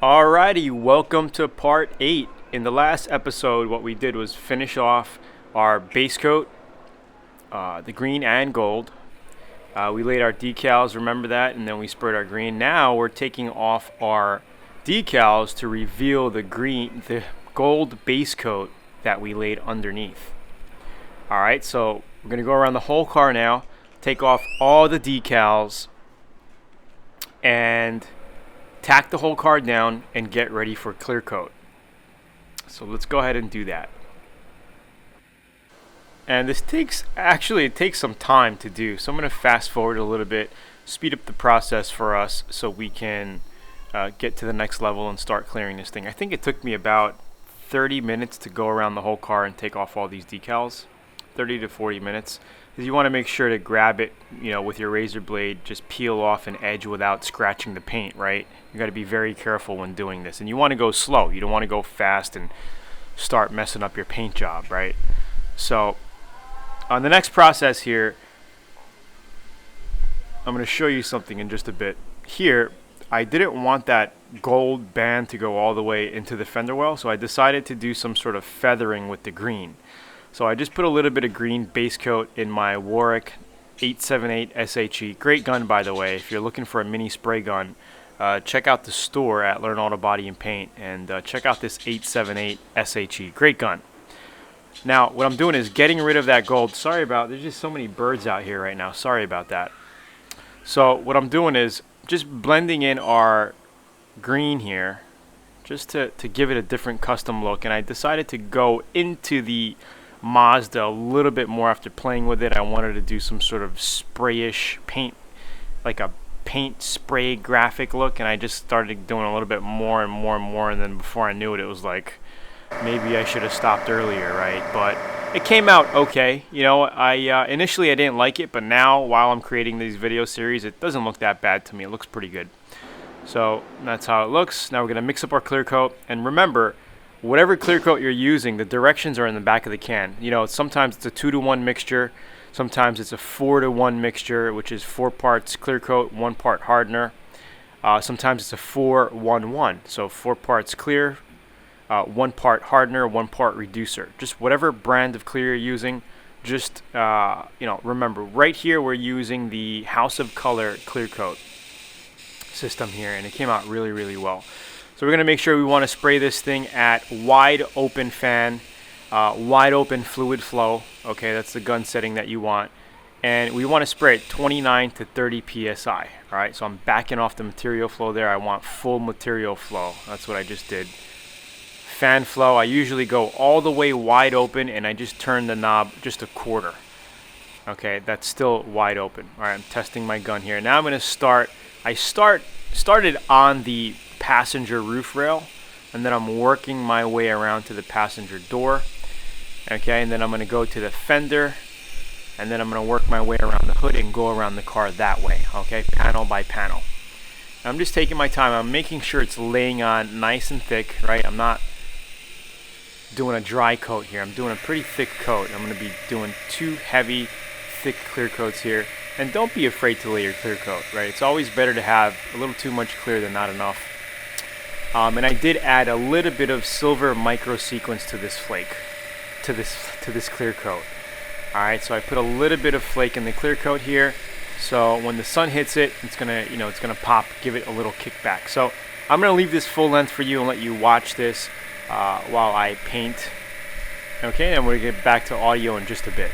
Alrighty, welcome to part 8. In the last episode, what we did was finish off our base coat, the green and gold. We laid our decals, remember that, and then we sprayed our green. Now we're taking off our decals to reveal the gold base coat that we laid underneath. Alright, so we're going to go around the whole car now, take off all the decals, and tack the whole car down and get ready for clear coat. So let's go ahead and do that. And this takes some time to do. So I'm going to fast forward a little bit, speed up the process for us so we can get to the next level and start clearing this thing. I think it took me about 30 minutes to go around the whole car and take off all these decals. 30 to 40 minutes. Because you want to make sure to grab it, with your razor blade, just peel off an edge without scratching the paint, right? You got to be very careful when doing this. And you want to go slow. You don't want to go fast and start messing up your paint job, right? So on the next process here, I'm going to show you something in just a bit. Here, I didn't want that gold band to go all the way into the fender well, so I decided to do some sort of feathering with the green. So I just put a little bit of green base coat in my Warwick 878 SHE. Great gun, by the way. If you're looking for a mini spray gun, check out the store at Learn Auto Body and Paint, and check out this 878 SHE. Great gun. Now, what I'm doing is getting rid of that gold. There's just so many birds out here right now. Sorry about that. So what I'm doing is just blending in our green here, just to give it a different custom look. And I decided to go into the Mazda a little bit more after playing with it. I wanted to do some sort of sprayish paint, like a paint spray graphic look, and I just started doing a little bit more and more and more, and then before I knew it, it was like maybe I should have stopped earlier, right? But it came out okay. Initially I didn't like it, but now while I'm creating these video series, it doesn't look that bad to me. It looks pretty good. So that's how it looks. Now we're going to mix up our clear coat, and remember, whatever clear coat you're using, the directions are in the back of the can. Sometimes it's a 2-to-1 mixture. Sometimes it's a 4-to-1 mixture, which is 4 parts clear coat, 1 part hardener. Sometimes it's a 4-1-1. So 4 parts clear, 1 part hardener, 1 part reducer. Just whatever brand of clear you're using, just, remember, right here we're using the House of Color clear coat system here, and it came out really, really well. So we're going to make sure we want to spray this thing at wide open fan, wide open fluid flow. Okay, that's the gun setting that you want. And we want to spray it 29 to 30 psi. All right, so I'm backing off the material flow there. I want full material flow. That's what I just did. Fan flow, I usually go all the way wide open, and I just turn the knob just a quarter. Okay, that's still wide open. All right, I'm testing my gun here. Now I'm going to start. I started on the passenger roof rail, and then I'm working my way around to the passenger door. Okay, and then I'm going to go to the fender, and then I'm going to work my way around the hood and go around the car that way. Okay, panel by panel. I'm just taking my time. I'm making sure it's laying on nice and thick, right? I'm not doing a dry coat here. I'm doing a pretty thick coat. I'm going to be doing 2 heavy, thick clear coats here. And don't be afraid to lay your clear coat, right? It's always better to have a little too much clear than not enough. And I did add a little bit of silver micro sequence to this flake, to this clear coat. All right, so I put a little bit of flake in the clear coat here, so when the sun hits it, it's gonna pop, give it a little kickback. So I'm gonna leave this full length for you and let you watch this while I paint. Okay, and we'll get back to audio in just a bit.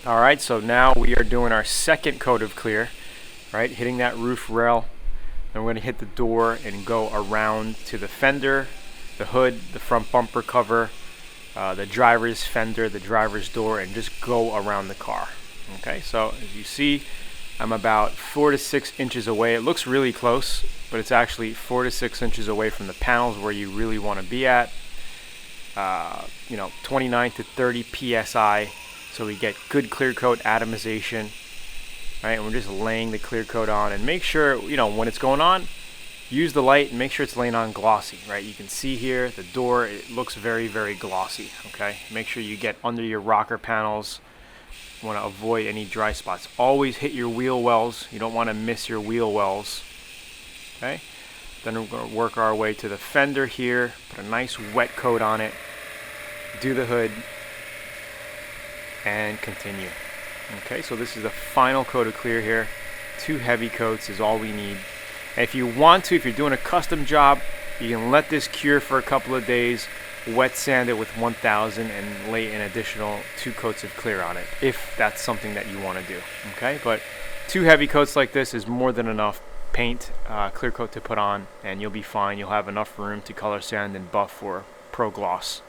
All right, so now we are doing our second coat of clear, right? Hitting that roof rail. Then we're going to hit the door and go around to the fender, the hood, the front bumper cover, the driver's fender, the driver's door, and just go around the car. Okay, so as you see, I'm about 4 to 6 inches away. It looks really close, but it's actually 4 to 6 inches away from the panels where you really want to be at. 29 to 30 psi, so we get good clear coat atomization. Right, and we're just laying the clear coat on, and make sure, when it's going on, use the light and make sure it's laying on glossy, right? You can see here the door, it looks very, very glossy. Okay, make sure you get under your rocker panels. You want to avoid any dry spots. Always hit your wheel wells. You don't want to miss your wheel wells. Okay, then we're going to work our way to the fender here, put a nice wet coat on it, do the hood, and continue. Okay, so this is the final coat of clear here. 2 heavy coats is all we need. And if you want to, if you're doing a custom job, you can let this cure for a couple of days, wet sand it with 1000, and lay an additional 2 coats of clear on it, if that's something that you want to do. Okay, but 2 heavy coats like this is more than enough paint, clear coat to put on, and you'll be fine. You'll have enough room to color sand and buff for pro gloss.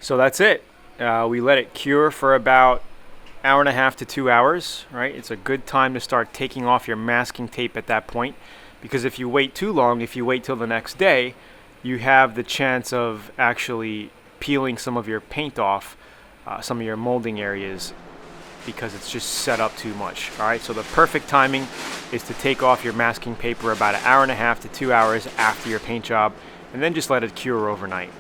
So that's it. We let it cure for about 1.5 to 2 hours, right? It's a good time to start taking off your masking tape at that point, because if you wait too long, if you wait till the next day, you have the chance of actually peeling some of your paint off, some of your molding areas, because it's just set up too much. All right, so the perfect timing is to take off your masking paper about 1.5 to 2 hours after your paint job, and then just let it cure overnight.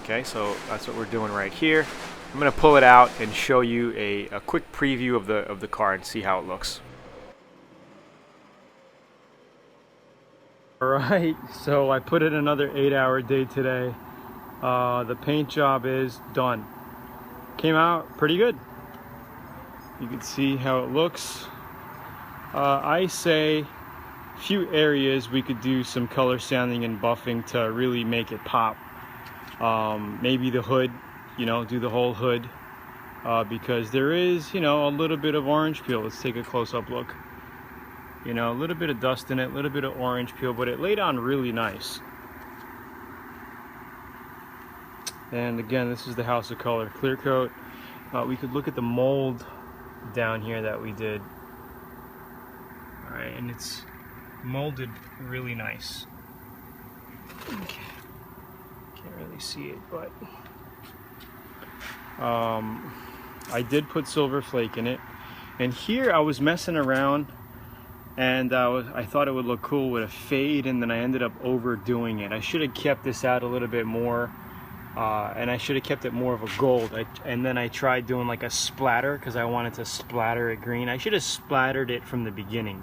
Okay, so that's what we're doing right here. I'm going to pull it out and show you a quick preview of the car and see how it looks. Alright, so I put in another 8-hour day today. The paint job is done. Came out pretty good. You can see how it looks. I say few areas we could do some color sanding and buffing to really make it pop. Maybe the hood, do the whole hood, because there is, a little bit of orange peel. Let's take a close-up look. You know, a little bit of dust in it, a little bit of orange peel, but it laid on really nice. And again, this is the House of Color clear coat. We could look at the mold down here that we did. All right, and it's molded really nice. Can't really see it, but I did put silver flake in it. And here I was messing around, and I thought it would look cool with a fade, and then I ended up overdoing it. I should have kept this out a little bit more, and I should have kept it more of a gold. And then I tried doing like a splatter because I wanted to splatter it green. I should have splattered it from the beginning,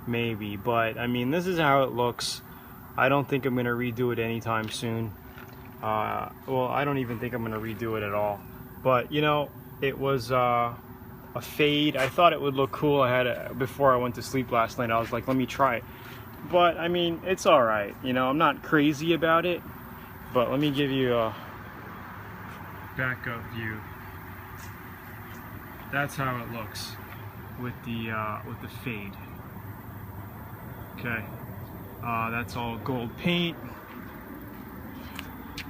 maybe, but I mean, this is how it looks. I don't think I'm gonna redo it anytime soon. Well, I don't even think I'm gonna redo it at all. But you know, it was a fade. I thought it would look cool. I had it before I went to sleep last night. I was like, let me try it. But I mean, it's all right. You know, I'm not crazy about it. But let me give you a backup view. That's how it looks with the fade. Okay, that's all gold paint.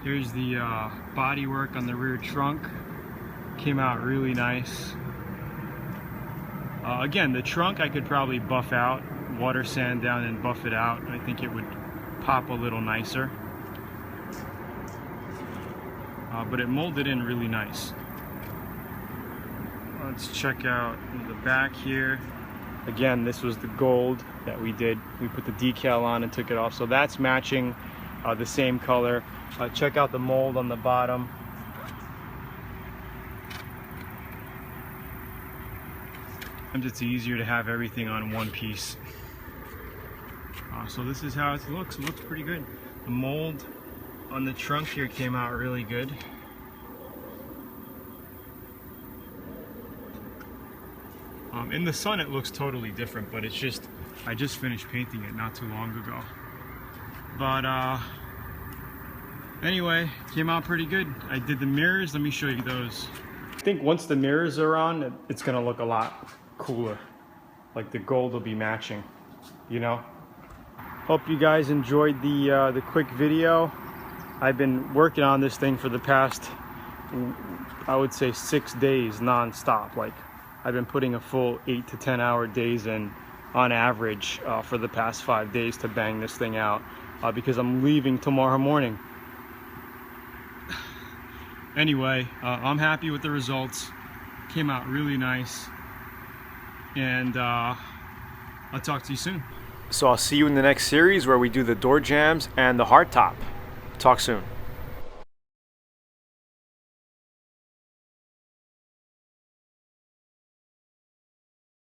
Here's the body work on the rear trunk. Came out really nice. Again, the trunk I could probably buff out, water sand down and buff it out. I think it would pop a little nicer. But it molded in really nice. Let's check out the back here. Again, this was the gold that we did. We put the decal on and took it off. So that's matching the same color. Check out the mold on the bottom. And it's easier to have everything on one piece. So this is how it looks. It looks pretty good. The mold on the trunk here came out really good. In the sun it looks totally different, but it's just, I just finished painting it not too long ago. But anyway, it came out pretty good. I did the mirrors. Let me show you those. I think once the mirrors are on, it's gonna look a lot cooler. Like the gold will be matching, you know? Hope you guys enjoyed the quick video. I've been working on this thing for the past, I would say 6 days non-stop. Like, I've been putting a full 8 to 10 hour days in on average for the past 5 days to bang this thing out because I'm leaving tomorrow morning. Anyway, I'm happy with the results. Came out really nice. And I'll talk to you soon. So I'll see you in the next series where we do the door jambs and the hardtop. Talk soon.